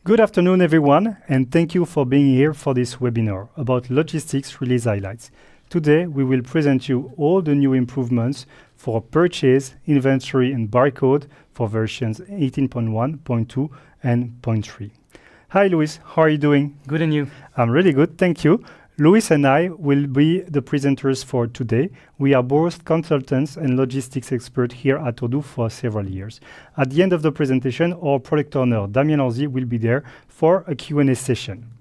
Good afternoon, everyone, and thank you for being here for this webinar about logistics release highlights. Today, we will present you all the new improvements for purchase, inventory, and barcode for versions 18.1, 0.2, and 0.3. Hi, Luis. How are you doing? Good, and you? I'm really good, thank you. Luis and I will be the presenters for today. We are both consultants and logistics experts here at Odoo for several years. At the end of the presentation, our product owner, Damien Orzi, will be there for a Q&A session.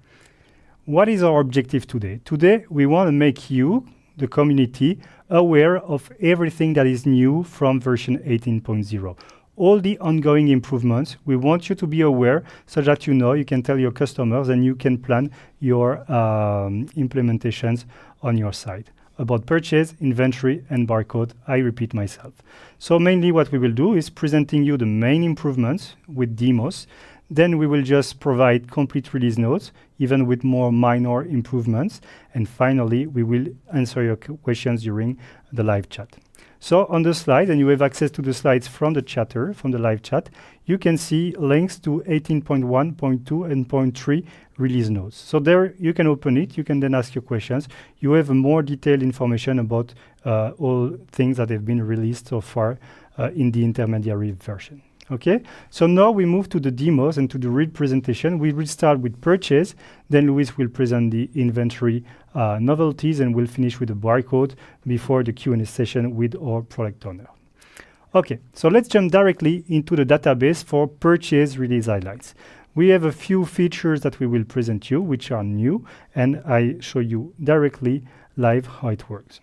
What is our objective today? Today, we want to make you, the community, aware of everything that is new from version 18.0. All the ongoing improvements, we want you to be aware so that you can tell your customers and you can plan your implementations on your site. About purchase, inventory, and barcode, I repeat myself. So mainly what we will do is presenting you the main improvements with demos. Then we will just provide complete release notes, even with more minor improvements. And finally, we will answer your questions during the live chat. So on the slide, and you have access to the slides from the chatter, from the live chat, you can see links to 18.1, 0.2, and 0.3 release notes. So there you can open it, you can then ask your questions. You have more detailed information about all things that have been released so far in the intermediary version. Okay, so now we move to the demos and to the real presentation. We will start with purchase, then Luis will present the inventory novelties, and we'll finish with the barcode before the Q&A session with our product owner. Okay, so let's jump directly into the database for purchase release highlights. We have a few features that we will present you, which are new, and I show you directly live how it works.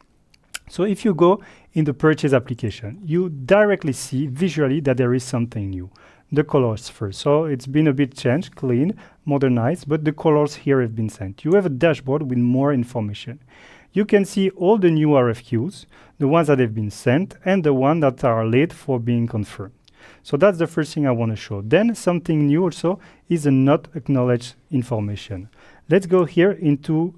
So if you go in the purchase application, you directly see visually that there is something new. The colors first. So it's been a bit changed, clean, modernized, but the colors here have been sent. You have a dashboard with more information. You can see all the new RFQs, the ones that have been sent, and the ones that are late for being confirmed. So that's the first thing I want to show. Then something new also is the not acknowledged information. Let's go here into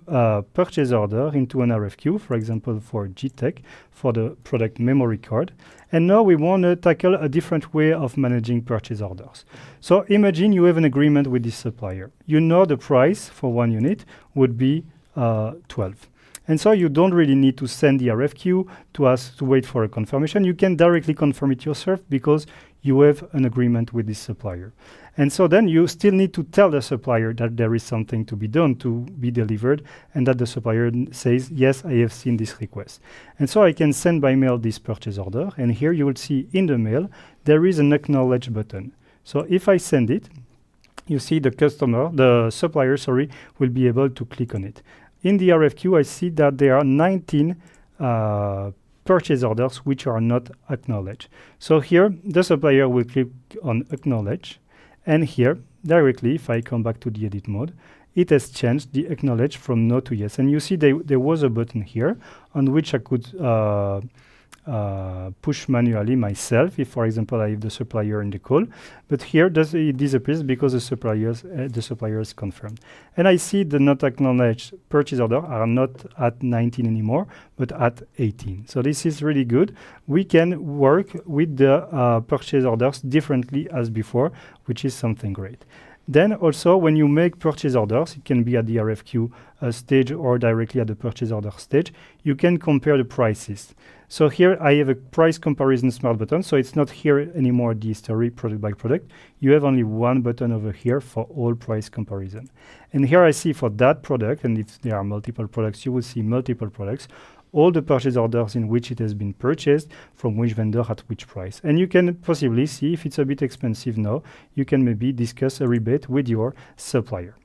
purchase order, into an RFQ, for example, for GTech, for the product memory card. And now we want to tackle a different way of managing purchase orders. So imagine you have an agreement with this supplier. You know the price for one unit would be 12. And so you don't really need to send the RFQ to us to wait for a confirmation. You can directly confirm it yourself because you have an agreement with this supplier. And so then you still need to tell the supplier that there is something to be done, to be delivered, and that the supplier says, yes, I have seen this request. And so I can send by mail this purchase order. And here you will see in the mail, there is an acknowledge button. So if I send it, you see the supplier, will be able to click on it. In the RFQ, I see that there are 19 purchase orders which are not acknowledged. So here, the supplier will click on acknowledge. And here, directly, if I come back to the edit mode, it has changed the acknowledge from no to yes. And you see there was a button here on which I could push manually myself if, for example, I have the supplier in the call. But here it disappears because the supplier is confirmed. And I see the not acknowledged purchase order are not at 19 anymore, but at 18. So this is really good. We can work with the purchase orders differently as before, which is something great. Then also, when you make purchase orders, it can be at the RFQ stage or directly at the purchase order stage, you can compare the prices. So here I have a price comparison smart button, so it's not here anymore the history product by product. You have only one button over here for all price comparison. And here I see for that product, and if there are multiple products, you will see multiple products, all the purchase orders in which it has been purchased, from which vendor at which price. And you can possibly see if it's a bit expensive now, you can maybe discuss a rebate with your supplier.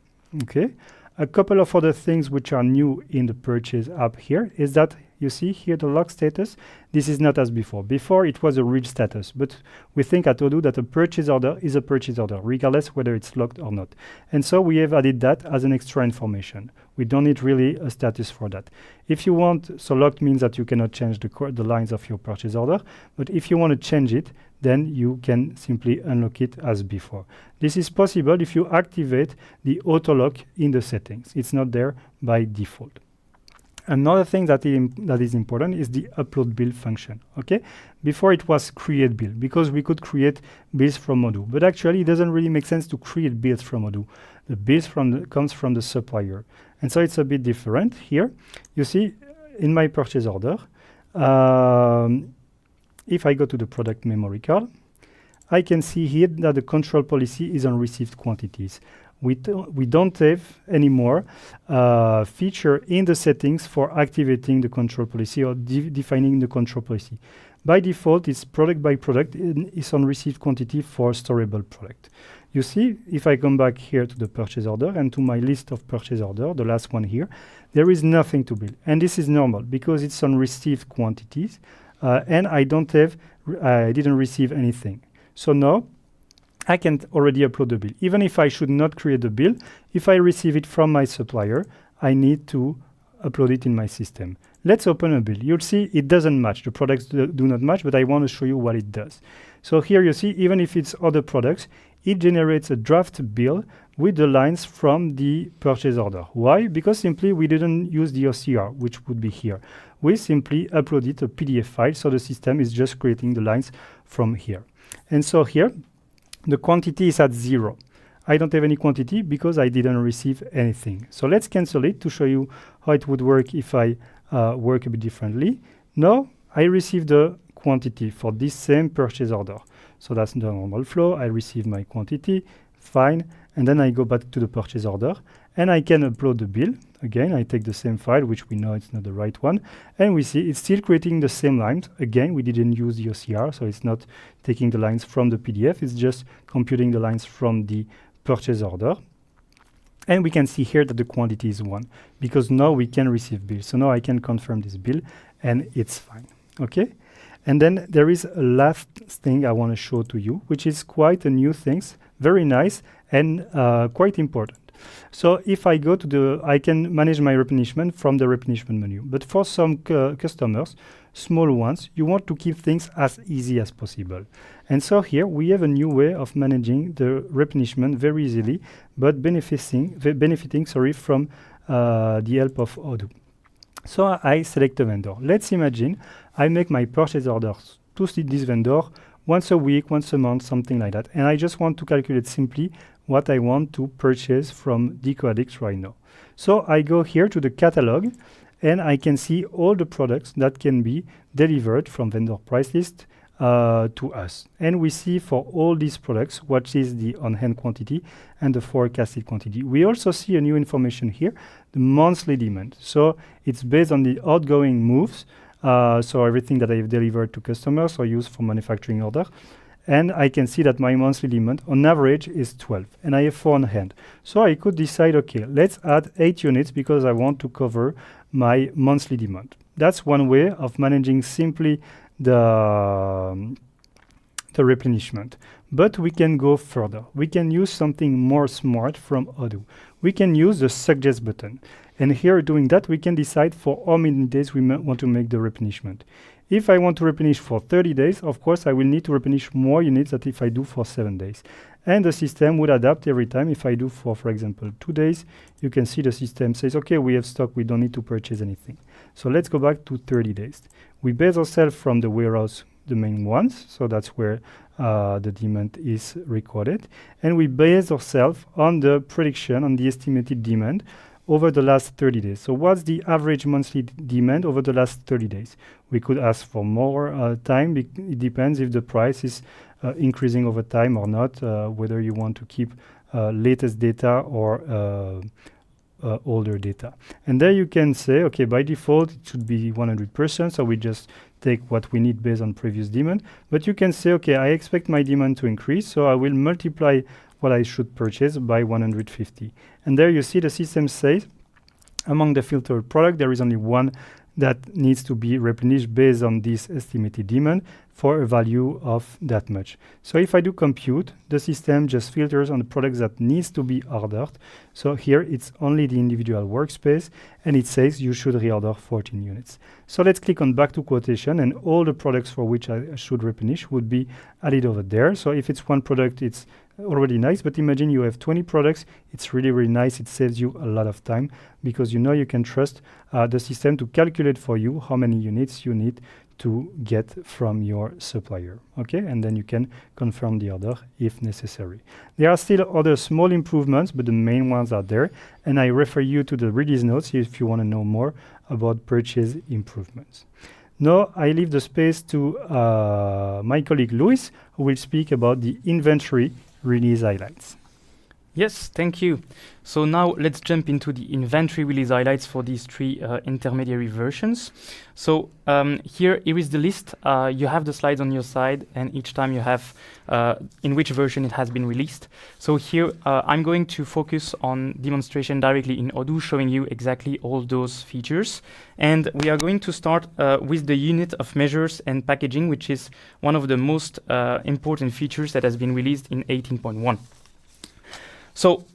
Okay. A couple of other things which are new in the purchase app here is that you see here the lock status. This is not as before. Before it was a real status, but we think at Odoo that a purchase order is a purchase order, regardless whether it's locked or not. And so we have added that as an extra information. We don't need really a status for that. If you want, so locked means that you cannot change the lines of your purchase order, but if you want to change it, then you can simply unlock it as before. This is possible if you activate the auto lock in the settings. It's not there by default. Another thing that is important is the upload bill function. Okay, before it was create bill, because we could create bills from Odoo, but actually it doesn't really make sense to create bills from Odoo. The bills comes from the supplier, and so it's a bit different here. You see, in my purchase order, if I go to the product memory card, I can see here that the control policy is on received quantities. We don't have anymore feature in the settings for activating the control policy or defining the control policy. By default, it's product by product, and it's on received quantity for storable product. You see, if I come back here to the purchase order and to my list of purchase order, the last one here, there is nothing to bill. And this is normal because it's on received quantities, and I didn't receive anything. So now I can already upload the bill. Even if I should not create the bill, if I receive it from my supplier, I need to upload it in my system. Let's open a bill. You'll see it doesn't match. The products do not match, but I want to show you what it does. So here you see, even if it's other products, it generates a draft bill with the lines from the purchase order. Why? Because simply we didn't use the OCR, which would be here. We simply uploaded a PDF file, so the system is just creating the lines from here. And so here, the quantity is at 0. I don't have any quantity because I didn't receive anything. So let's cancel it to show you how it would work if I work a bit differently. Now I receive the quantity for this same purchase order. So that's the normal flow. I receive my quantity, fine. And then I go back to the purchase order and I can upload the bill. Again, I take the same file, which we know it's not the right one. And we see it's still creating the same lines. Again, we didn't use the OCR, so it's not taking the lines from the PDF. It's just computing the lines from the purchase order. And we can see here that the quantity is 1 because now we can receive bill. So now I can confirm this bill and it's fine. Okay. And then there is a last thing I want to show to you, which is quite a new thing, very nice and quite important. So if I go to I can manage my replenishment from the replenishment menu. But for some customers, small ones, you want to keep things as easy as possible. And so here we have a new way of managing the replenishment very easily, but benefiting from the help of Odoo. So I select a vendor. Let's imagine I make my purchase orders to this vendor once a week, once a month, something like that. And I just want to calculate simply what I want to purchase from DecoAddicts right now. So I go here to the catalog and I can see all the products that can be delivered from vendor price list to us. And we see for all these products what is the on-hand quantity and the forecasted quantity. We also see a new information here, the monthly demand. So it's based on the outgoing moves, so everything that I've delivered to customers or used for manufacturing order. And I can see that my monthly demand on average is 12 and I have 4 on hand. So I could decide, okay, let's add 8 units because I want to cover my monthly demand. That's one way of managing simply the replenishment. But we can go further. We can use something more smart from Odoo. We can use the suggest button. And here doing that, we can decide for how many days we want to make the replenishment. If I want to replenish for 30 days, of course, I will need to replenish more units than if I do for 7 days. And the system would adapt every time. If I do for example, 2 days, you can see the system says, okay, we have stock, we don't need to purchase anything. So let's go back to 30 days. We base ourselves from the warehouse, the main ones. So that's where the demand is recorded. And we base ourselves on the prediction, on the estimated demand over the last 30 days. So what's the average monthly demand over the last 30 days? We could ask for more time. It depends if the price is increasing over time or not, whether you want to keep latest data or older data. And there you can say, okay, by default, it should be 100%. So we just take what we need based on previous demand. But you can say, okay, I expect my demand to increase, so I will multiply what I should purchase by 150. And there you see the system says, among the filtered product, there is only one that needs to be replenished based on this estimated demand for a value of that much. So if I do compute, the system just filters on the products that needs to be ordered. So here it's only the individual workspace and it says you should reorder 14 units. So let's click on back to quotation and all the products for which I should replenish would be added over there. So if it's one product, it's already nice, but imagine you have 20 products. It's really, really nice. It saves you a lot of time because you know you can trust the system to calculate for you how many units you need to get from your supplier, okay? And then you can confirm the order if necessary. There are still other small improvements, but the main ones are there. And I refer you to the release notes if you want to know more about purchase improvements. Now I leave the space to my colleague Luis, who will speak about the inventory release highlights. Yes, thank you. So now let's jump into the inventory release highlights for these three intermediary versions. So here is the list. You have the slides on your side, and each time you have in which version it has been released. So here I'm going to focus on demonstration directly in Odoo, showing you exactly all those features. And we are going to start with the unit of measures and packaging, which is one of the most important features that has been released in 18.1. So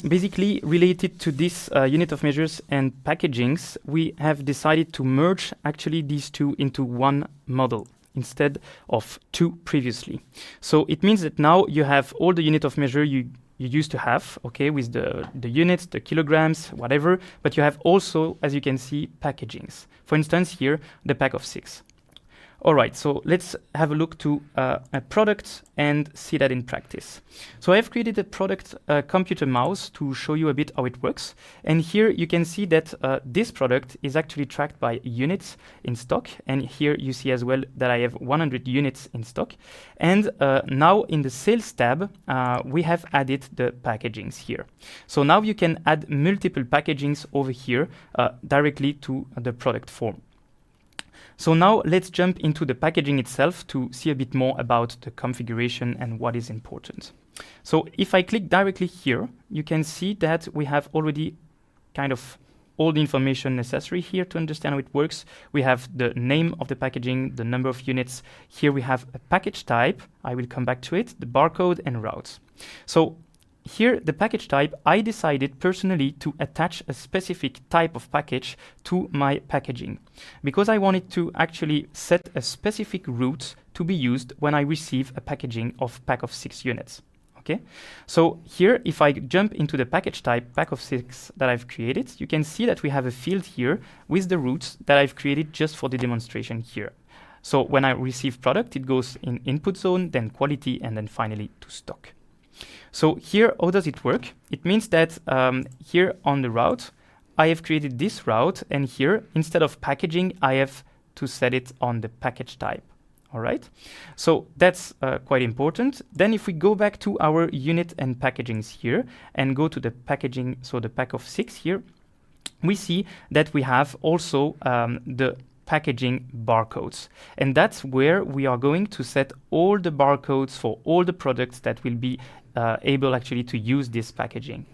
basically related to this unit of measures and packagings, we have decided to merge actually these two into one model instead of two previously. So it means that now you have all the unit of measure you used to have, okay, with the units, the kilograms, whatever, but you have also, as you can see, packagings. For instance, here, the pack of 6. All right, so let's have a look to a product and see that in practice. So I've created a product computer mouse to show you a bit how it works. And here you can see that this product is actually tracked by units in stock. And here you see as well that I have 100 units in stock. And now in the sales tab, we have added the packagings here. So now you can add multiple packagings over here directly to the product form. So now let's jump into the packaging itself to see a bit more about the configuration and what is important. So if I click directly here, you can see that we have already kind of all the information necessary here to understand how it works. We have the name of the packaging, the number of units. Here we have a package type. I will come back to it, the barcode and routes. So here, the package type, I decided personally to attach a specific type of package to my packaging because I wanted to actually set a specific route to be used when I receive a packaging of pack of 6 units. Okay, so here, if I jump into the package type pack of 6 that I've created, you can see that we have a field here with the routes that I've created just for the demonstration here. So when I receive product, it goes in input zone, then quality, and then finally to stock. So here, how does it work? It means that here on the route, I have created this route, and here, instead of packaging, I have to set it on the package type. All right, so that's quite important. Then if we go back to our unit and packagings here and go to the packaging, so the pack of 6 here, we see that we have also the packaging barcodes. And that's where we are going to set all the barcodes for all the products that will be able actually to use this packaging,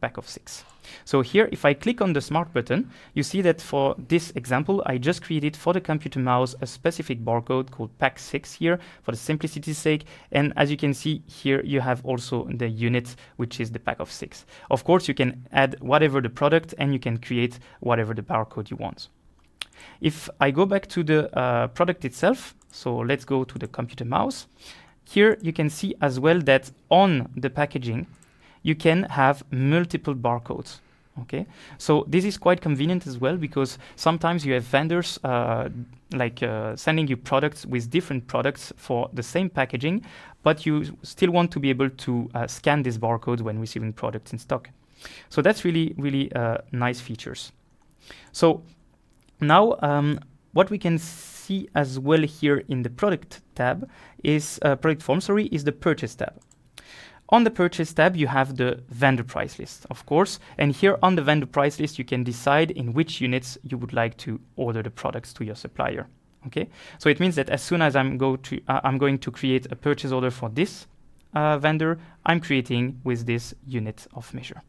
pack of 6. So here, if I click on the smart button, you see that for this example, I just created for the computer mouse a specific barcode called pack 6 here for the simplicity's sake. And as you can see here, you have also the unit, which is the pack of 6. Of course, you can add whatever the product and you can create whatever the barcode you want. If I go back to the product itself, so let's go to the computer mouse. Here you can see as well that on the packaging, you can have multiple barcodes. Okay, so this is quite convenient as well because sometimes you have vendors sending you products with different products for the same packaging, but you still want to be able to scan these barcodes when receiving products in stock. So that's really, really nice features. So now, what we can see as well here in the product tab is product form, is the purchase tab. On the purchase tab, you have the vendor price list, of course, and here on the vendor price list, you can decide in which units you would like to order the products to your supplier. Okay, so it means that as soon as I'm going to create a purchase order for this vendor, I'm creating with this unit of measure.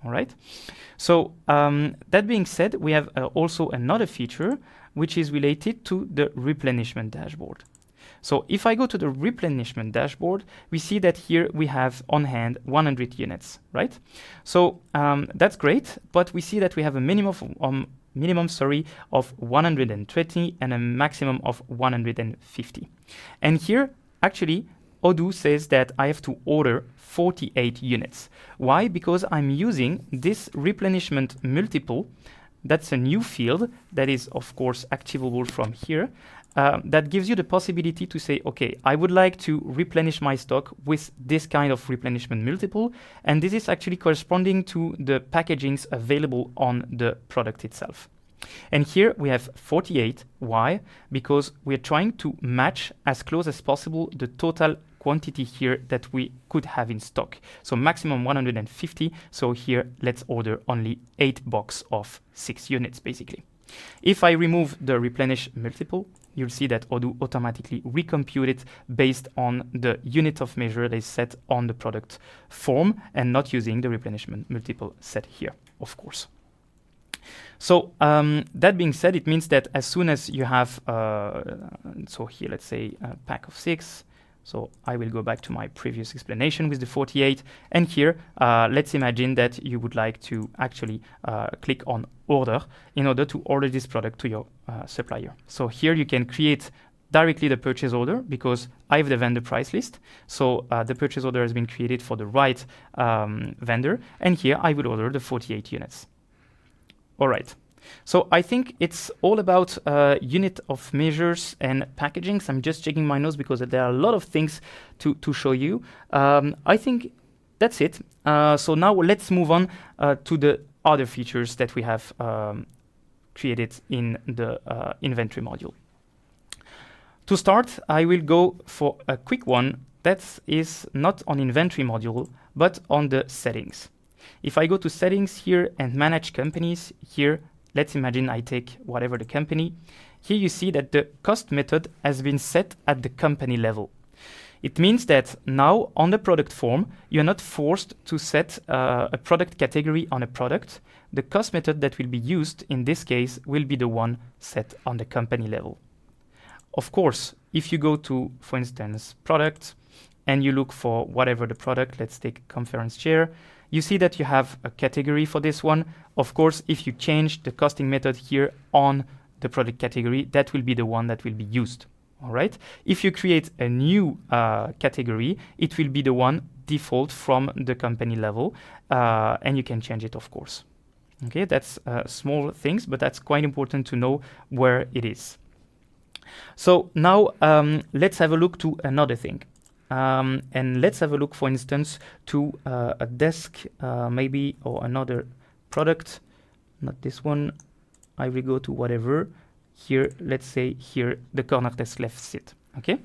All right. So that being said, we have also another feature which is related to the replenishment dashboard. So if I go to the replenishment dashboard, we see that here we have on hand 100 units, right? So that's great, but we see that we have a minimum of 120 and a maximum of 150. And here, actually, Odoo says that I have to order 48 units. Why? Because I'm using this replenishment multiple. That's a new field that is, of course, activable from here. That gives you the possibility to say, okay, I would like to replenish my stock with this kind of replenishment multiple, and this is actually corresponding to the packagings available on the product itself. And here we have 48. Why? Because we're trying to match as close as possible the total quantity here that we could have in stock. So maximum 150. So here, let's order only 8 boxes of 6 units, basically. If I remove the replenish multiple, you'll see that Odoo automatically recompute it based on the unit of measure they set on the product form and not using the replenishment multiple set here, of course. So that being said, it means that as soon as you have, so here, let's say a pack of 6. So I will go back to my previous explanation with the 48. And here, let's imagine that you would like to actually click on order in order to order this product to your supplier. So here you can create directly the purchase order because I have the vendor price list. So the purchase order has been created for the right vendor. And here I will order the 48 units. All right. So I think it's all about unit of measures and packagings. I'm just checking my notes because there are a lot of things to show you. I think that's it. So now let's move on to the other features that we have created in the inventory module. To start, I will go for a quick one that is not on inventory module, but on the settings. If I go to settings here and manage companies here, let's imagine I take whatever the company. Here you see that the cost method has been set at the company level. It means that now on the product form, you're not forced to set a product category on a product. The cost method that will be used in this case will be the one set on the company level. Of course, if you go to, for instance, product, and you look for whatever the product, let's take conference chair, you see that you have a category for this one. Of course, if you change the costing method here on the product category, that will be the one that will be used. All right. If you create a new category, it will be the one default from the company level, and you can change it, of course. Okay, that's small things, but that's quite important to know where it is. So now let's have a look to another thing. And let's have a look, for instance, to a desk, maybe, or another product. Not this one. I will go to whatever. Here, let's say here, the corner desk left sit. Okay.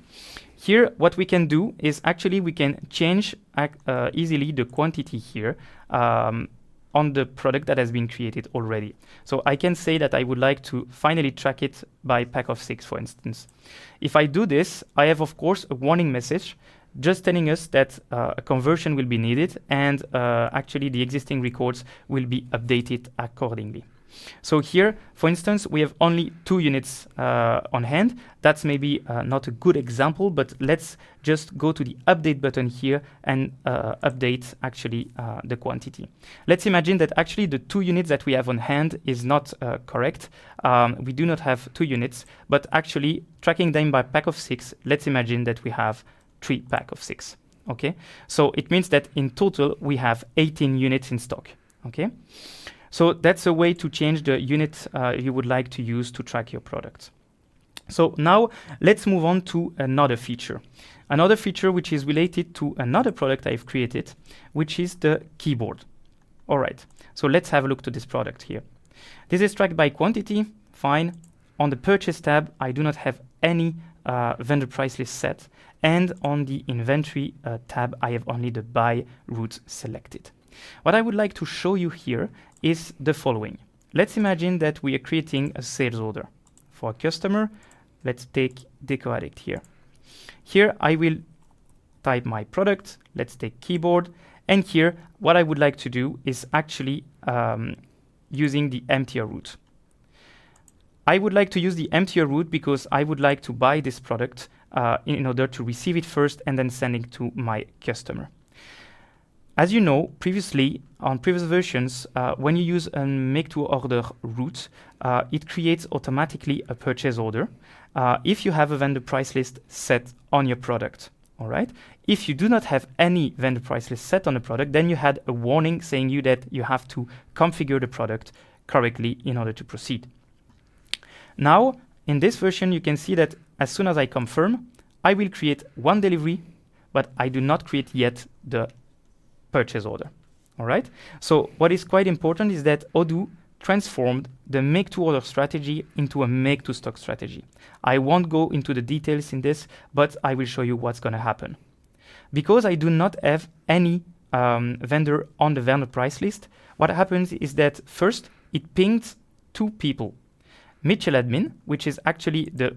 Here, what we can do is actually we can change easily the quantity here on the product that has been created already. So I can say that I would like to finally track it by pack of 6, for instance. If I do this, I have, of course, a warning message just telling us that a conversion will be needed and actually the existing records will be updated accordingly. So here, for instance, we have only 2 units on hand. That's maybe not a good example, but let's just go to the update button here and update actually the quantity. Let's imagine that actually the 2 units that we have on hand is not correct. We do not have 2 units, but actually tracking them by pack of 6, let's imagine that we have 3 pack of 6. Okay, so it means that in total we have 18 units in stock. Okay. So that's a way to change the unit you would like to use to track your products. So now let's move on to another feature. Another feature which is related to another product I've created, which is the keyboard. All right, so let's have a look to this product here. This is tracked by quantity, fine. On the purchase tab, I do not have any vendor price list set. And on the inventory tab, I have only the buy route selected. What I would like to show you here is the following. Let's imagine that we are creating a sales order for a customer. Let's take Deco Addict here. Here I will type my product. Let's take keyboard. And here what I would like to do is actually using the emptier route. I would like to use the emptier route because I would like to buy this product in order to receive it first and then send it to my customer. As you know, previously, on previous versions, when you use a make-to-order route, it creates automatically a purchase order if you have a vendor price list set on your product. All right. If you do not have any vendor price list set on the product, then you had a warning saying you that you have to configure the product correctly in order to proceed. Now, in this version, you can see that as soon as I confirm, I will create one delivery, but I do not create yet the purchase order. All right. So what is quite important is that Odoo transformed the make-to-order strategy into a make-to-stock strategy. I won't go into the details in this, but I will show you what's going to happen. Because I do not have any vendor on the vendor price list, what happens is that first it pings two people. Mitchell admin, which is actually the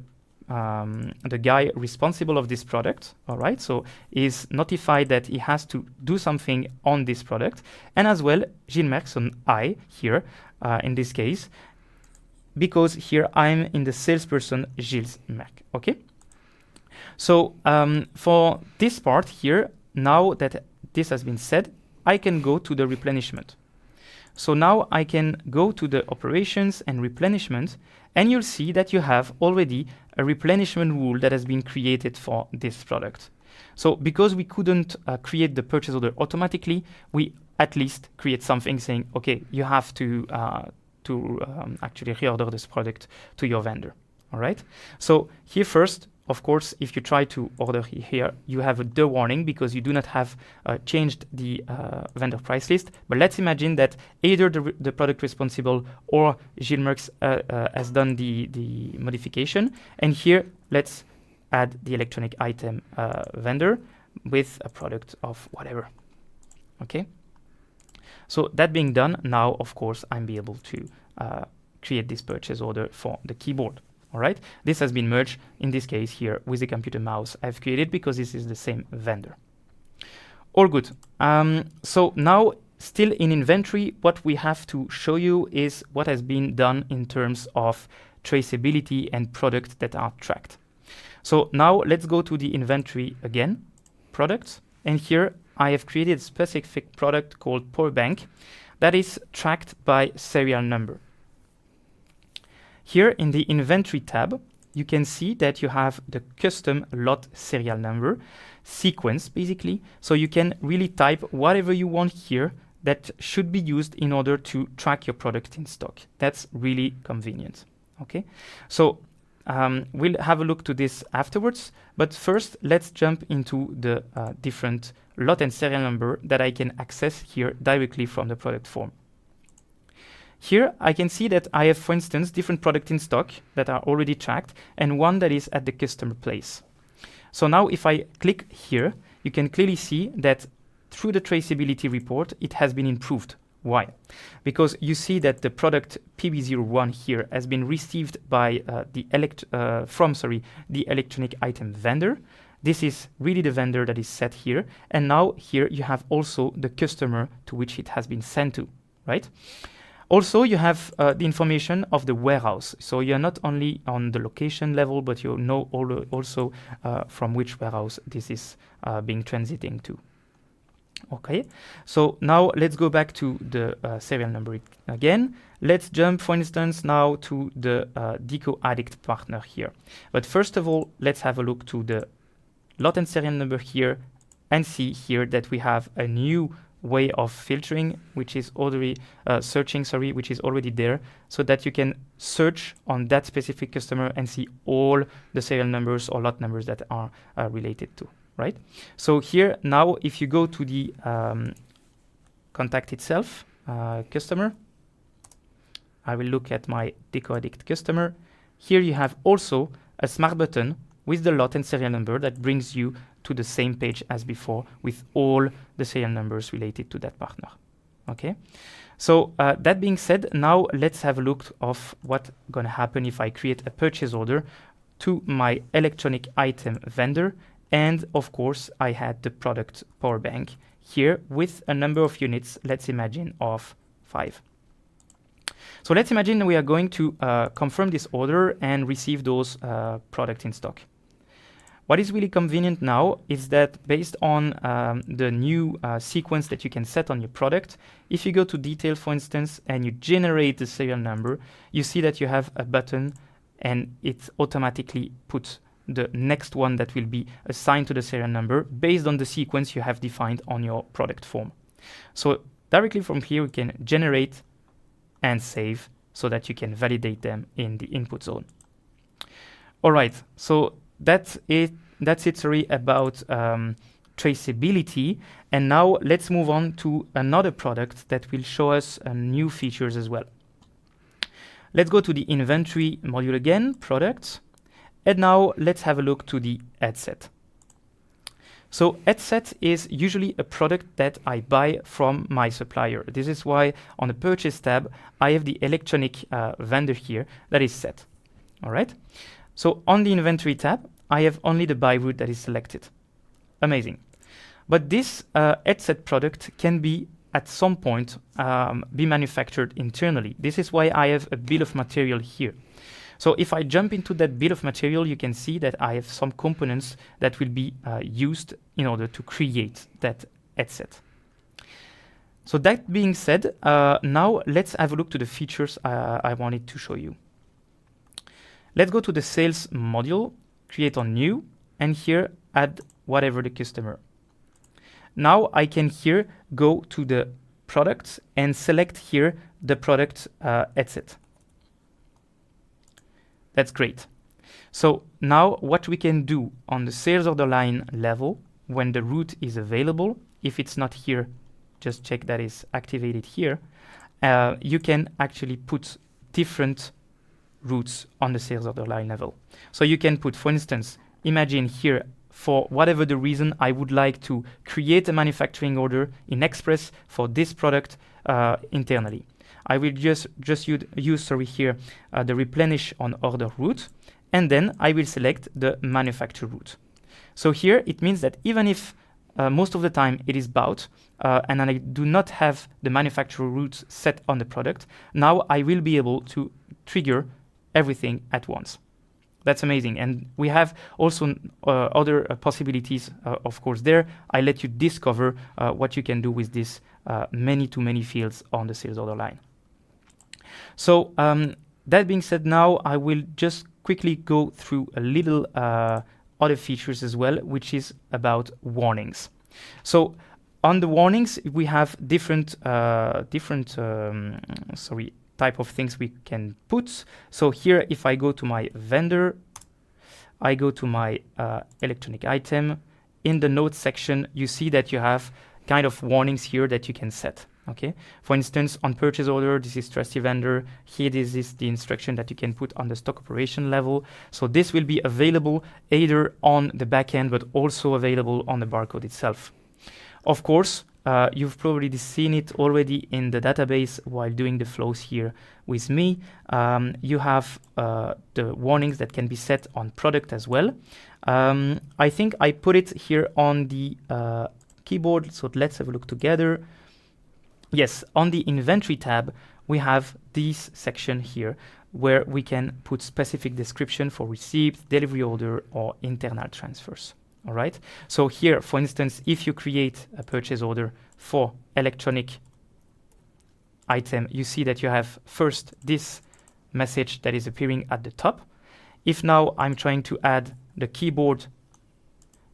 guy responsible of this product, all right, so is notified that he has to do something on this product, and as well Gilles Merckx, I here in this case, because here I'm in the salesperson Gilles Merckx, okay? So for this part here, now that this has been said, I can go to the replenishment. So now I can go to the operations and replenishment, and you'll see that you have already a replenishment rule that has been created for this product. So because we couldn't create the purchase order automatically, we at least create something saying, okay, you have to actually reorder this product to your vendor. All right. So here first, of course, if you try to order here, you have the warning because you do not have changed the vendor price list. But let's imagine that either the product responsible or Gilles Merckx has done the modification. And here, let's add the electronic item vendor with a product of whatever. Okay. So that being done, now, of course, I'm be able to create this purchase order for the keyboard. All right, this has been merged in this case here with the computer mouse I've created because this is the same vendor. All good. So now, still in inventory, what we have to show you is what has been done in terms of traceability and products that are tracked. So now let's go to the inventory again, products, and here I have created a specific product called Power Bank that is tracked by serial number. Here in the inventory tab, you can see that you have the custom lot serial number sequence, basically. So you can really type whatever you want here that should be used in order to track your product in stock. That's really convenient. Okay, so we'll have a look to this afterwards. But first, let's jump into the different lot and serial number that I can access here directly from the product form. Here, I can see that I have, for instance, different products in stock that are already tracked and one that is at the customer place. So now if I click here, you can clearly see that through the traceability report, it has been improved. Why? Because you see that the product PB01 here has been received by the electronic item vendor. This is really the vendor that is set here. And now here you have also the customer to which it has been sent to, right? Also, you have the information of the warehouse. So you're not only on the location level, but you know also from which warehouse this is being transiting to. Okay, so now let's go back to the serial number again. Let's jump, for instance, now to the Deco Addict partner here. But first of all, let's have a look to the lot and serial number here and see here that we have a new way of filtering, which is already which is already there, so that you can search on that specific customer and see all the serial numbers or lot numbers that are related to, right? So here now, if you go to the contact itself, customer, I will look at my Deco Addict customer. Here you have also a smart button with the lot and serial number that brings you to the same page as before with all the serial numbers related to that partner. Okay, so that being said, now let's have a look of what's going to happen if I create a purchase order to my electronic item vendor. And of course, I had the product power bank here with a number of units, let's imagine, of 5. So let's imagine we are going to confirm this order and receive those products in stock. What is really convenient now is that based on the new sequence that you can set on your product, if you go to detail, for instance, and you generate the serial number, you see that you have a button and it automatically puts the next one that will be assigned to the serial number based on the sequence you have defined on your product form. So directly from here, we can generate and save so that you can validate them in the input zone. All right, so that's it. Sorry, about traceability. And now let's move on to another product that will show us new features as well. Let's go to the inventory module again, products. And now let's have a look to the headset. So headset is usually a product that I buy from my supplier. This is why on the purchase tab, I have the electronic vendor here that is set. All right. So on the inventory tab, I have only the buy route that is selected. Amazing. But this headset product can be at some point be manufactured internally. This is why I have a bill of material here. So if I jump into that bill of material, you can see that I have some components that will be used in order to create that headset. So that being said, now let's have a look to the features I wanted to show you. Let's go to the sales module, create on new, and here add whatever the customer. Now I can here go to the products and select here the product headset. That's great. So now what we can do on the sales order line level, when the route is available, if it's not here, just check that is activated here, you can actually put different routes on the sales order line level. So you can put, for instance, imagine here, for whatever the reason, I would like to create a manufacturing order in Express for this product internally. I will just use here the replenish on order route, and then I will select the manufacture route. So here it means that even if most of the time it is bought and I do not have the manufacturer route set on the product, now I will be able to trigger everything at once. That's amazing. And we have also other possibilities, of course, there. I let you discover what you can do with this many-to-many fields on the sales order line. So that being said, now I will just quickly go through a little other features as well, which is about warnings. So on the warnings, we have different type of things we can put. So here, if I go to my vendor, I go to my electronic item. In the notes section, you see that you have kind of warnings here that you can set. Okay. For instance, on purchase order, this is trusty vendor. Here, this is the instruction that you can put on the stock operation level. So this will be available either on the backend, but also available on the barcode itself. Of course, you've probably seen it already in the database while doing the flows here with me. You have the warnings that can be set on product as well. I think I put it here on the keyboard, so let's have a look together. Yes, on the inventory tab, we have this section here where we can put specific description for receipt, delivery order, or internal transfers. All right. So here, for instance, if you create a purchase order for electronic item, you see that you have first this message that is appearing at the top. If now I'm trying to add the keyboard,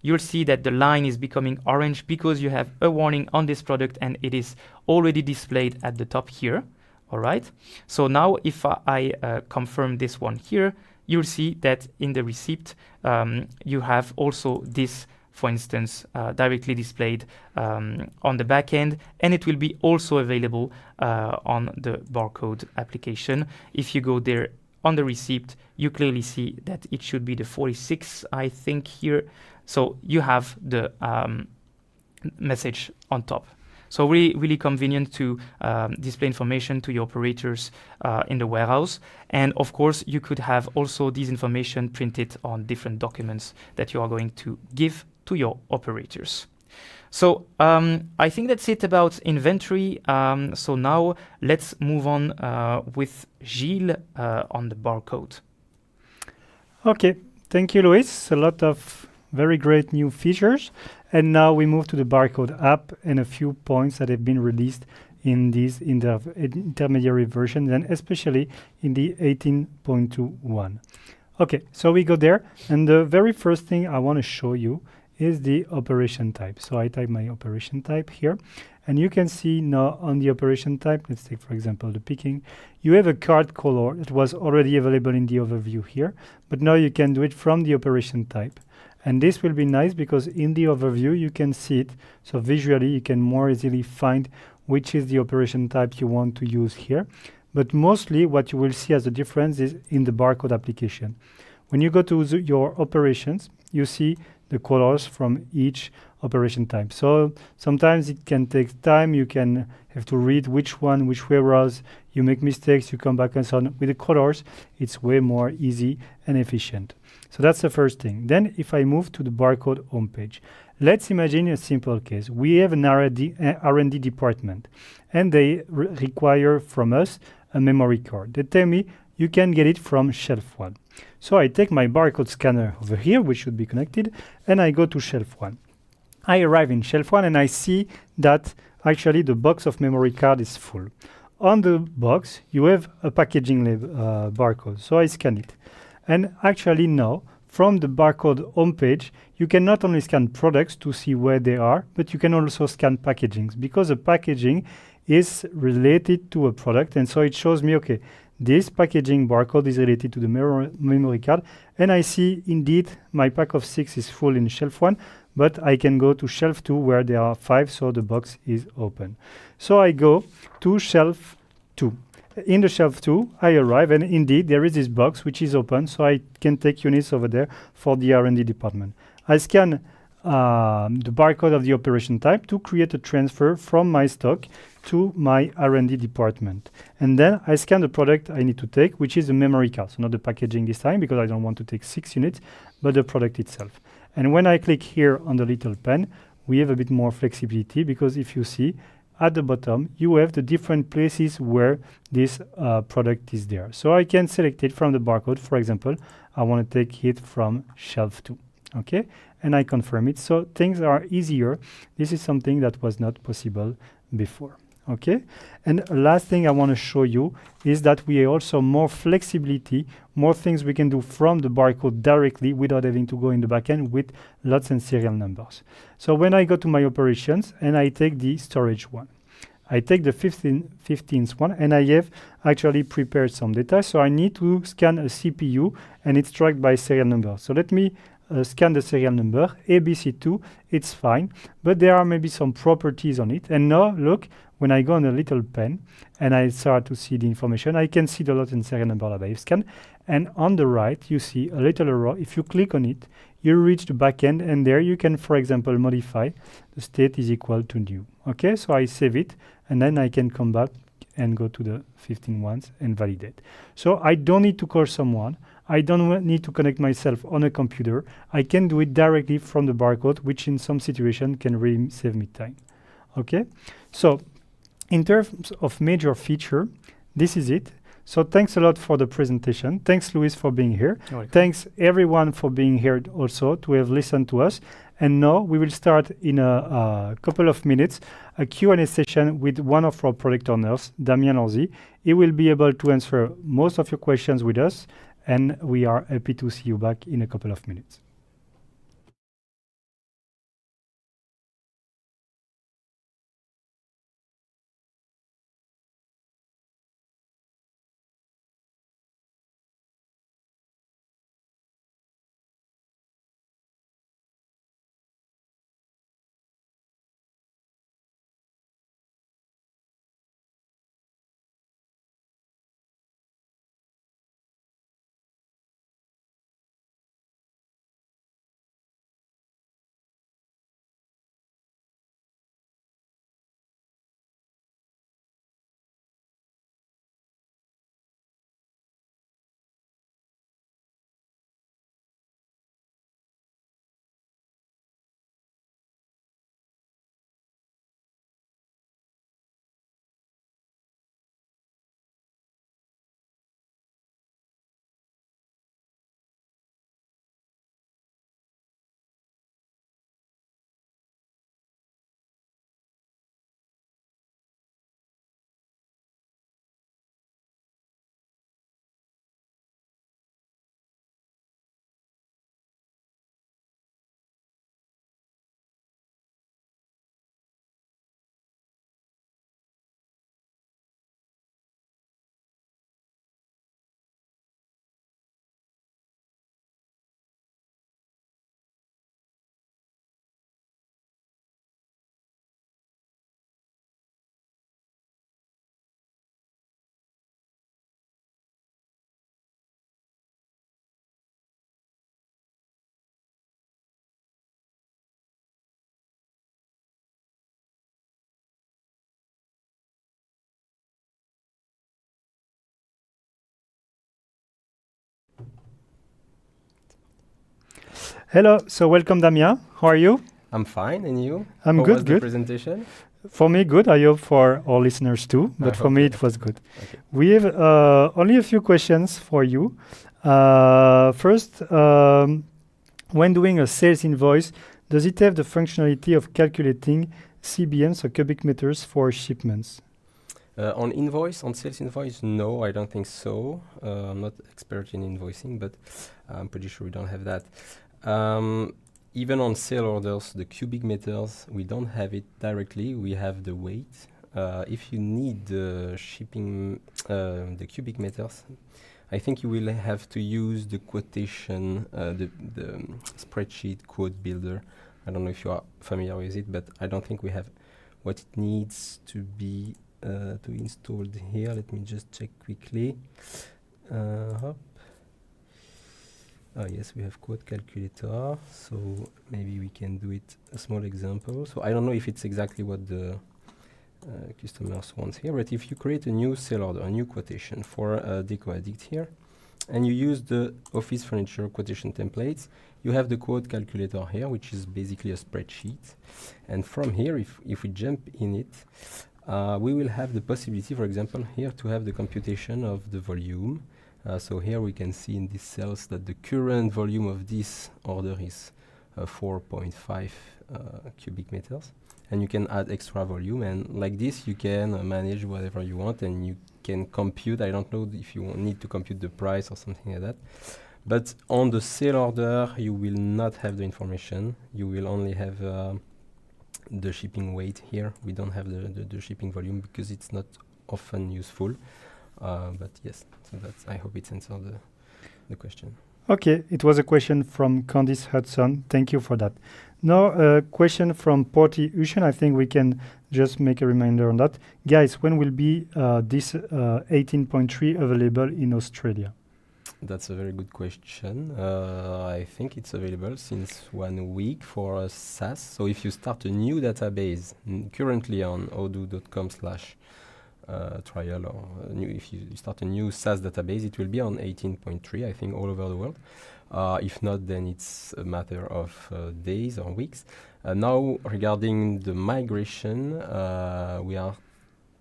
you'll see that the line is becoming orange because you have a warning on this product and it is already displayed at the top here. All right. So now if I confirm this one here, you'll see that in the receipt, you have also this, for instance, directly displayed on the back end, and it will be also available on the barcode application. If you go there on the receipt, you clearly see that it should be the 46, I think, here. So you have the message on top. So really convenient to display information to your operators in the warehouse. And of course, you could have also this information printed on different documents that you are going to give to your operators. So I think that's it about inventory. So now let's move on with Gilles on the barcode. Okay, thank you, Luis. A lot of very great new features. And now we move to the barcode app and a few points that have been released in this intermediary version, and especially in the 18.21. Okay, so we go there, and the very first thing I want to show you is the operation type. So I type my operation type here, and you can see now on the operation type, let's take for example the picking, you have a card color that was already available in the overview here, but now you can do it from the operation type. And this will be nice because in the overview you can see it, so visually you can more easily find which is the operation type you want to use here. But mostly what you will see as a difference is in the barcode application. When you go to your operations, you see the colors from each operation type. So sometimes it can take time. You can have to read which one, which warehouse. You make mistakes, you come back and so on. With the colors, it's way more easy and efficient. So that's the first thing. Then if I move to the barcode homepage, let's imagine a simple case. We have an R&D department, and they require from us a memory card. They tell me you can get it from shelf 1. So I take my barcode scanner over here, which should be connected, and I go to shelf 1. I arrive in shelf 1 and I see that actually the box of memory card is full. On the box, you have a packaging barcode. So I scan it. And actually now, from the barcode homepage, you can not only scan products to see where they are, but you can also scan packagings, because the packaging is related to a product. And so it shows me, okay, this packaging barcode is related to the memory card. And I see indeed my pack of 6 is full in shelf 1, but I can go to shelf 2 where there are 5, so the box is open. So I go to shelf 2. In the shelf 2, I arrive, and indeed there is this box which is open, so I can take units over there for the R&D department. I scan the barcode of the operation type to create a transfer from my stock to my R&D department. And then I scan the product I need to take, which is the memory card. So not the packaging this time, because I don't want to take 6 units, but the product itself. And when I click here on the little pen, we have a bit more flexibility, because if you see, at the bottom, you have the different places where this product is there. So I can select it from the barcode. For example, I want to take it from shelf 2. Okay, and I confirm it. So things are easier. This is something that was not possible before. Okay, and last thing I want to show you is that we have also more flexibility, more things we can do from the barcode directly without having to go in the backend with lots and serial numbers. So when I go to my operations and I take the storage one, I take the 15th one, and I have actually prepared some data. So I need to scan a CPU, and it's tracked by serial number. So let me scan the serial number, ABC2, it's fine, but there are maybe some properties on it. And now, look, when I go on a little pen and I start to see the information, I can see the lot and serial number that I've scanned. And on the right, you see a little arrow. If you click on it, you reach the backend, and there you can, for example, modify the state is equal to new. Okay, so I save it, and then I can come back and go to the 15 ones and validate. So I don't need to call someone. I don't need to connect myself on a computer. I can do it directly from the barcode, which in some situation can really save me time. Okay, so in terms of major feature, this is it. So thanks a lot for the presentation. Thanks, Luis, for being here. Thanks, everyone, for being here also, to have listened to us. And now we will start in a couple of minutes a Q&A session with one of our product owners, Damien Orzi. He will be able to answer most of your questions with us, and we are happy to see you back in a couple of minutes. Hello, so welcome Damien. How are you? I'm fine, and you? I'm How good, was the good. presentation? For me, good. I hope for our listeners too, but for me, it was good. Okay. We have only a few questions for you. First, when doing a sales invoice, does it have the functionality of calculating CBM, so cubic meters for shipments? On invoice, on sales invoice, no, I don't think so. I'm not expert in invoicing, but I'm pretty sure we don't have that. Even on sale orders, the cubic meters, we don't have it directly. We have the weight. If you need the shipping, the cubic meters, I think you will have to use the quotation, the spreadsheet quote builder. I don't know if you are familiar with it, but I don't think we have what it needs to be to installed here. Let me just check quickly. Hop. Oh yes, we have quote calculator, so maybe we can do it a small example. So I don't know if it's exactly what the customers want here, but if you create a new sale order, a new quotation for Deco Addict here, and you use the office furniture quotation templates, you have the quote calculator here, which is basically a spreadsheet. And from here, if we jump in it, we will have the possibility, for example, here to have the computation of the volume. So here we can see in these cells that the current volume of this order is 4.5 cubic meters. And you can add extra volume, and like this you can manage whatever you want, and you can compute. I don't know if you need to compute the price or something like that. But on the sale order, you will not have the information. You will only have the shipping weight here. We don't have the shipping volume because it's not often useful. But yes, so that's. I hope it's answered the question. Okay, it was a question from Candice Hudson. Thank you for that. Now, a question from Porty Ushen. I think we can just make a reminder on that. Guys, when will be this 18.3 available in Australia? That's a very good question. I think it's available since 1 week for SaaS. So if you start a new database currently on odoo.com/trial, or if you start a new SaaS database, it will be on 18.3, I think, all over the world. If not, then it's a matter of days or weeks. Now, regarding the migration,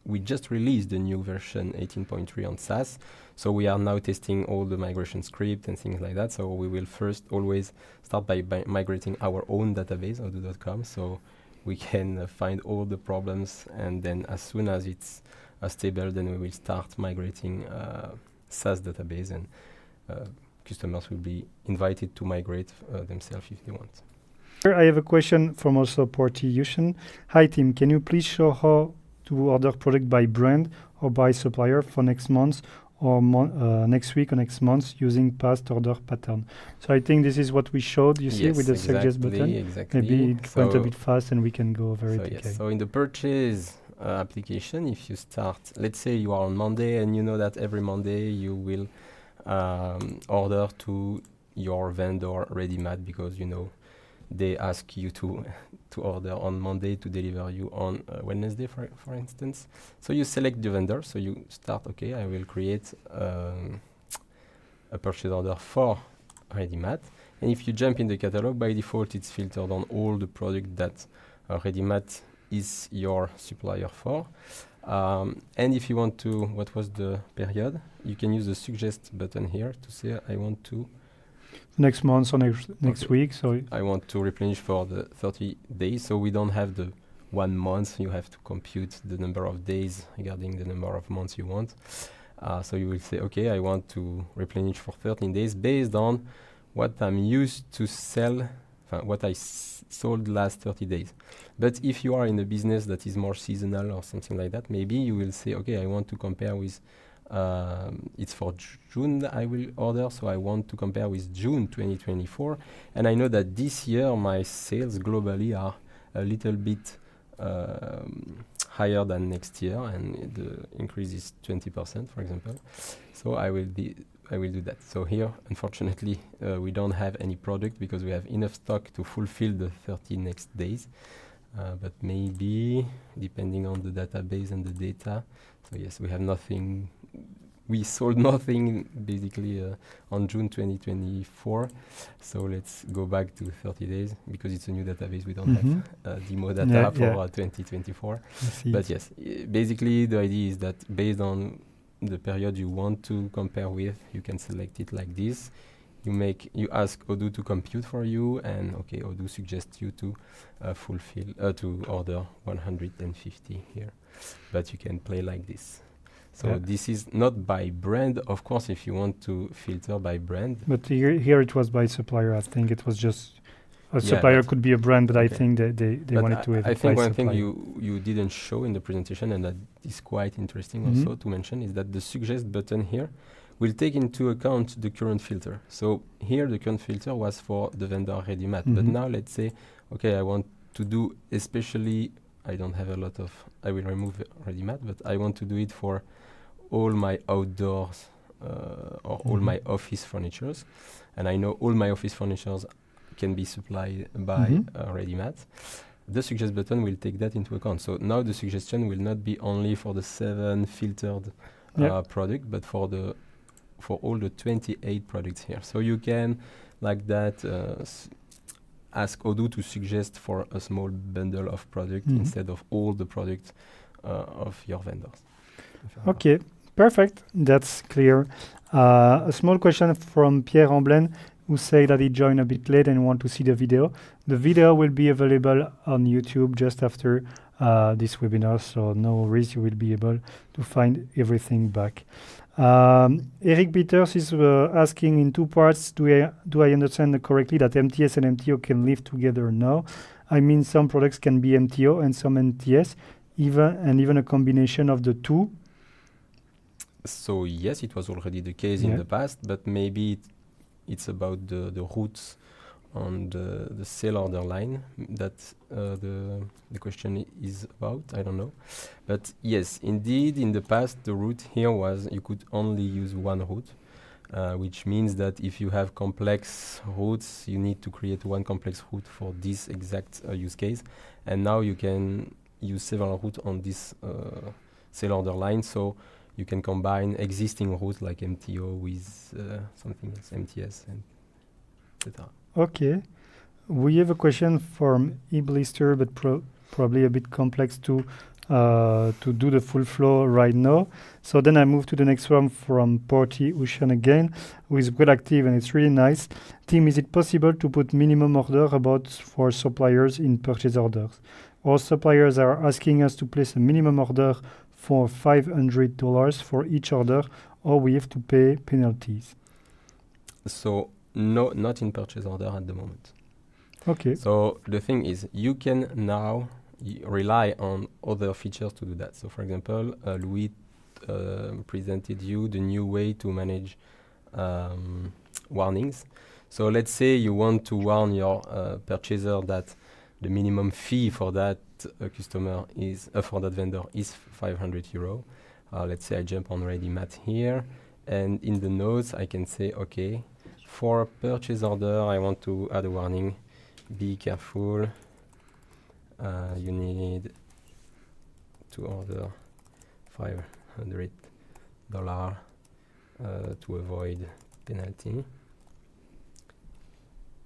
we just released the new version 18.3 on SaaS. So we are now testing all the migration script and things like that. So we will first always start by migrating our own database, odoo.com, so we can find all the problems. And then as soon as it's stable, then we will start migrating SaaS database, and customers will be invited to migrate themselves if they want. Here I have a question from also Porty Ushen. Hi team, can you please show how to order product by brand or by supplier for next month or next week or next month using past order pattern? So I think this is what we showed, you see, Yes, with the suggest button. Exactly. Maybe it went a bit fast and we can go over it. Yes. So in the purchase application, if you start, let's say you are on Monday and you know that every Monday you will order to your vendor Ready-Made, because you know they ask you to order on Monday to deliver you on Wednesday, for instance. So you select the vendor. So you start, okay, I will create a purchase order for Ready-Made. And if you jump in the catalog, by default, it's filtered on all the product that Ready-Made is your supplier for. And if you want to, what was the period? You can use the suggest button here to say, I want to next month or next week. So I want to replenish for the 30 days. So we don't have the 1 month. You have to compute the number of days regarding the number of months you want. So you will say, okay, I want to replenish for 13 days based on what I'm used to sell, what I sold last 30 days. But if you are in a business that is more seasonal or something like that, maybe you will say, okay, I want to compare with it's for June I will order, so I want to compare with June 2024, and I know that this year my sales globally are a little bit higher than next year, and the increase is 20%, for example. So I will do that. So here, unfortunately, we don't have any product because we have enough stock to fulfill the 30 next days. But maybe, depending on the database and the data, so yes, we have nothing we sold nothing basically on June 2024. So let's go back to 30 days because it's a new database. We don't Mhm. have demo data Yeah, for yeah. 2024. I see. But yes, basically the idea is that based on the period you want to compare with, you can select it like this. You ask Odoo to compute for you, and okay, Odoo suggests you to to order 150 here. But you can play like this. So Yeah. this is not by brand, of course. If you want to filter by brand, But here it was by supplier. I think it was just a Yeah, supplier but- could be a brand, but I okay. think they but wanted to have I it by think one supplier. thing you didn't show in the presentation, and that is quite interesting Mhm. also to mention, is that the suggest button here will take into account the current filter. So here the current filter was for the vendor ready mat, but Mhm. now let's say, okay, I want to do especially, I don't have a lot of, I will remove ready mat, but I want to do it for all my outdoors or all Mhm. my office furnitures, and I know all my office furnitures can be supplied by Mhm. ready mat. The suggest button will take that into account. So now the suggestion will not be only for the 7 filtered Yeah. product, but for all the 28 products here. So you can, like that, ask Odoo to suggest for a small bundle of product Mhm. instead of all the products of your vendors. Okay, perfect. That's clear. A small question from Pierre Amblen, who say that he joined a bit late and want to see the video. The video will be available on YouTube just after this webinar, so no worries, you will be able to find everything back. Eric Peters is asking in 2 parts, do I understand correctly that MTS and MTO can live together now? I mean, some products can be MTO and some MTS, even a combination of the two. So yes, it was already the case in Yeah. the past, but maybe it's about the routes on the sale order line that the question is about. I don't know, but yes, indeed, in the past, the route here was you could only use one route, which means that if you have complex routes, you need to create one complex route for this exact use case, and now you can use several routes on this sale order line. So you can combine existing routes like MTO with something else, MTS, and etc. Okay. We have a question from eBlister, but probably a bit complex to do the full flow right now. So then I move to the next one from Porty Ocean again, who is well active, and it's really nice. Tim, is it possible to put minimum order about for suppliers in purchase orders? All suppliers are asking us to place a minimum order for $500 for each order, or we have to pay penalties. So no, not in purchase order at the moment. Okay. So the thing is, you can now rely on other features to do that. So for example, Louis presented you the new way to manage warnings. So let's say you want to warn your purchaser that the minimum fee for that customer is for that vendor is €500. Let's say I jump on ready mat here, and in the notes I can say, okay, for a purchase order I want to add a warning. Be careful. You need to order $500 to avoid penalty.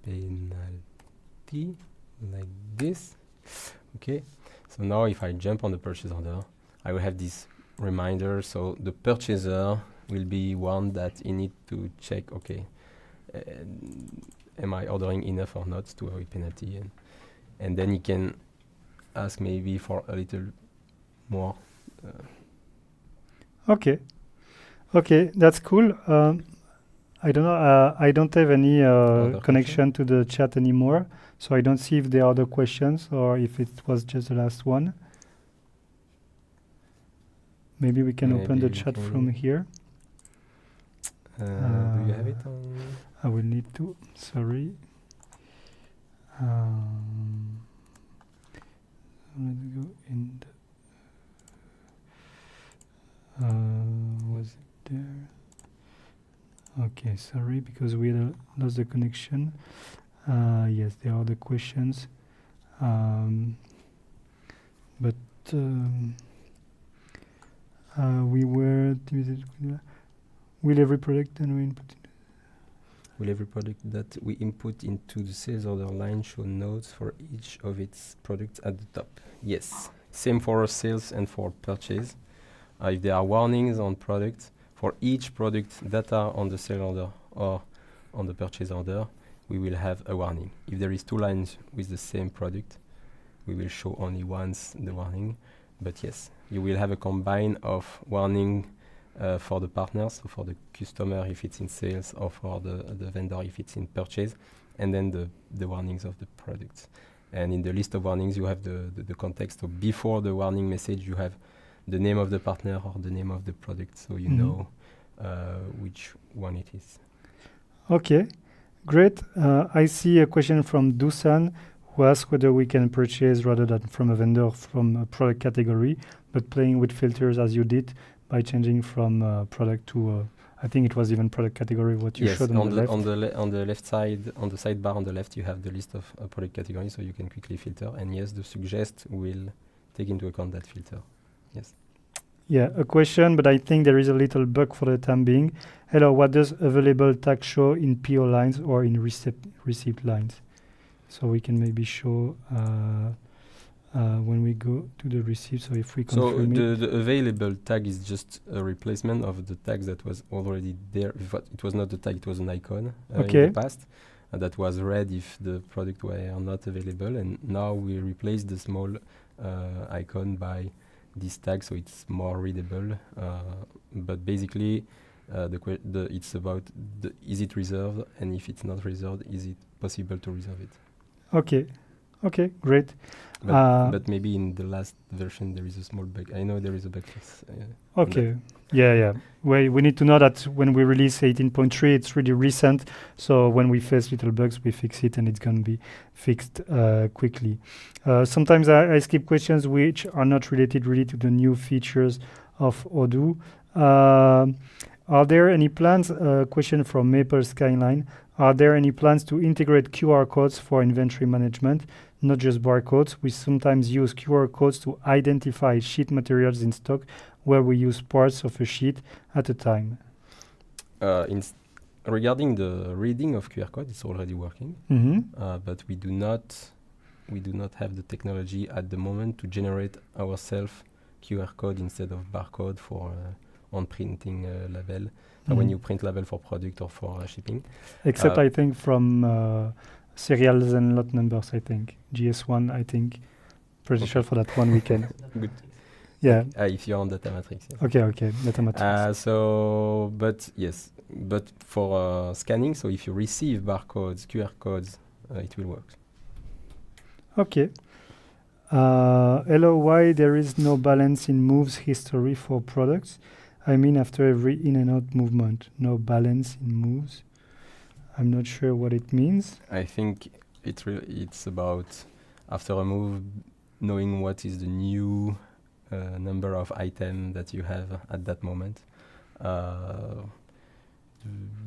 Penalty, like this. Okay. So now if I jump on the purchase order, I will have this reminder. So the purchaser will be one that he need to check, okay, am I ordering enough or not to avoid penalty, and then he can ask maybe for a little more. Okay, that's cool. I don't know. I don't have any Other connection to the chat anymore, so I don't see if there are other questions or if it was just the last one. Maybe we can open the Maybe we chat can- from here. Do you have it on? I will need to. Sorry. Let's go in. Was it there? Okay, sorry, because we lost the connection. Yes, there are the questions. But we were Will every product then we input? Will every product that we input into the sales order line show notes for each of its products at the top? Yes. Same for sales and for purchase. If there are warnings on products, for each product data on the sale order or on the purchase order, we will have a warning. If there is 2 lines with the same product, we will show only once the warning. But yes, you will have a combine of warning for the partners, so for the customer if it's in sales, or for the vendor if it's in purchase, and then the warnings of the products. And in the list of warnings, you have the context. So before the warning message, you have the name of the partner or the name of the product, so you know which one it is. Okay, great. I see a question from Dusan, who asks whether we can purchase rather than from a vendor from a product category, but playing with filters as you did by changing from product to, I think it was even product category, what you showed on the left. On the left side, on the sidebar on the left, you have the list of product categories, so you can quickly filter. And yes, the suggest will take into account that filter. Yes. Yeah, a question, but I think there is a little bug for the time being. Hello, what does available tag show in PO lines or in receipt lines? So we can maybe show when we go to the receipt. So if we confirm the available tag is just a replacement of the tag that was already there. It was not a tag, it was an icon in the past. That was red if the product were not available. And now we replace the small icon by this tag, so it's more readable. But basically, it's about is it reserved, and if it's not reserved, is it possible to reserve it? Okay, great. But maybe in the last version there is a small bug. I know there is a bug fix. Okay. Yeah. We need to know that when we release 18.3, it's really recent. So when we face little bugs, we fix it, and it's going to be fixed quickly. Sometimes I skip questions which are not related really to the new features of Odoo. Are there any plans? Question from Maple Skyline. Are there any plans to integrate QR codes for inventory management, not just barcodes? We sometimes use QR codes to identify sheet materials in stock where we use parts of a sheet at a time. Regarding the reading of QR code, it's already working, but we do not have the technology at the moment to generate ourselves QR code instead of barcode for on printing label. When you print label for product or for shipping. Except I think from serials and lot numbers, I think. GS1, I think. Pretty sure for that one we can. Good. Yeah. If you're on data matrix. Yes. Okay, data matrix. But for scanning, so if you receive barcodes, QR codes, it will work. Okay. Hello, why there is no balance in moves history for products? I mean, after every in and out movement, no balance in moves. I'm not sure what it means. I think it's about after a move, knowing what is the new number of items that you have at that moment.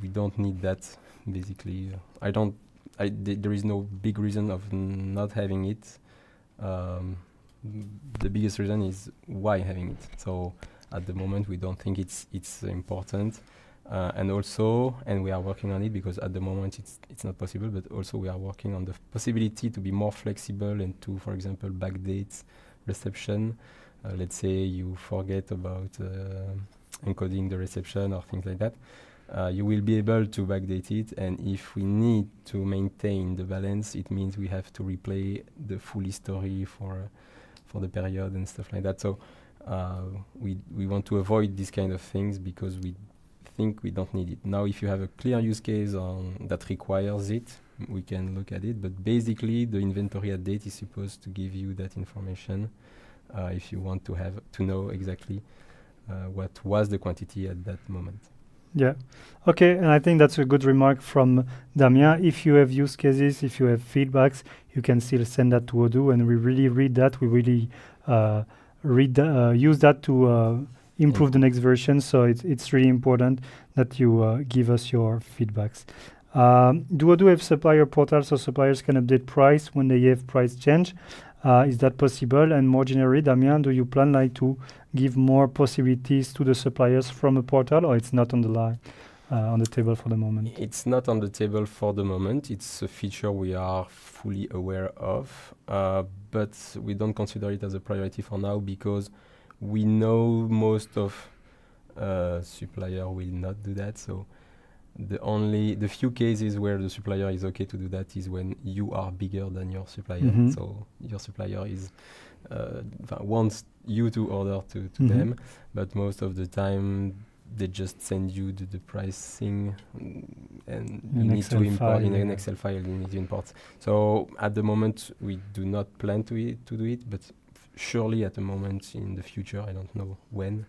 We don't need that, basically. There is no big reason of not having it. The biggest reason is why having it. So at the moment, we don't think it's important, and we are working on it because at the moment it's not possible. But also we are working on the possibility to be more flexible and to, for example, backdate reception. Let's say you forget about encoding the reception or things like that. You will be able to backdate it, and if we need to maintain the balance, it means we have to replay the full history for the period and stuff like that. So we want to avoid these kind of things because we think we don't need it. Now, if you have a clear use case that requires it, we can look at it. But basically, the inventory at date is supposed to give you that information if you want to know exactly what was the quantity at that moment. Yeah. Okay, and I think that's a good remark from Damien. If you have use cases, if you have feedbacks, you can still send that to Odoo, and we really read that. We really use that to improve the next version. So it's really important that you give us your feedbacks. Do Odoo have supplier portals so suppliers can update price when they have price change? Is that possible? And more generally, Damien, do you plan like to give more possibilities to the suppliers from a portal, or it's not on the line, on the table for the moment? It's not on the table for the moment. It's a feature we are fully aware of, but we don't consider it as a priority for now because we know most of supplier will not do that. So the few cases where the supplier is okay to do that is when you are bigger than your supplier. Mhm. So your supplier is wants you to order to Mhm. them, but most of the time they just send you the pricing, and In you need Excel to import file, in an yeah. Excel file. You need to import. So at the moment we do not plan to do it, but surely at the moment in the future, I don't know when.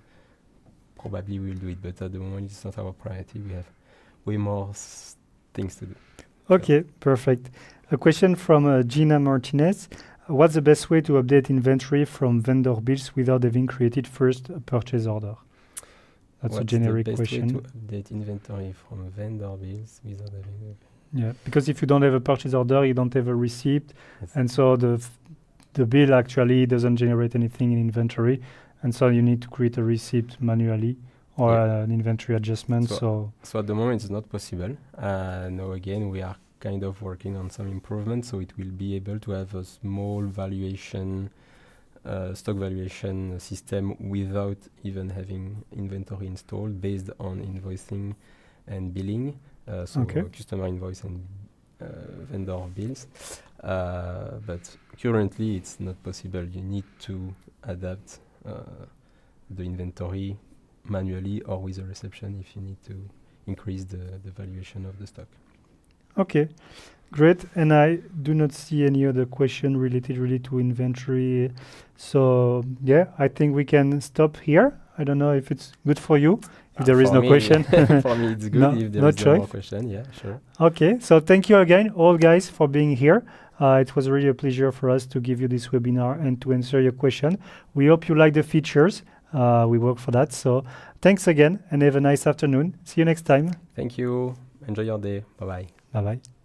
Probably we will do it, but at the moment it's not our priority. We have way more things to do. Okay, perfect. A question from Gina Martinez. What's the best way to update inventory from vendor bills without having created first a purchase order? That's a What's generic the best question. way to update inventory from vendor bills without having Yeah, because if you don't have a purchase order, you don't have a receipt, Yes. and so the bill actually doesn't generate anything in inventory, and so you need to create a receipt manually or Yeah. an inventory adjustment. So So at the moment it's not possible. Now again we are kind of working on some improvements, so it will be able to have a small valuation, stock valuation system without even having inventory installed, based on invoicing and billing. So Okay. customer invoice and vendor bills. But currently it's not possible. You need to adapt the inventory manually or with a reception if you need to increase the valuation of the stock. okay, great. And I do not see any other question related really to inventory. So yeah, I think we can stop here. I don't know if it's good for you. If there is For no me, question. for me it's good. No- If there no is no more choice. question, yeah, sure. Okay, so thank you again, all guys, for being here. It was really a pleasure for us to give you this webinar and to answer your question. We hope you like the features. We work for that. So thanks again and have a nice afternoon. See you next time. Thank you. Enjoy your day. Bye bye. Bye bye.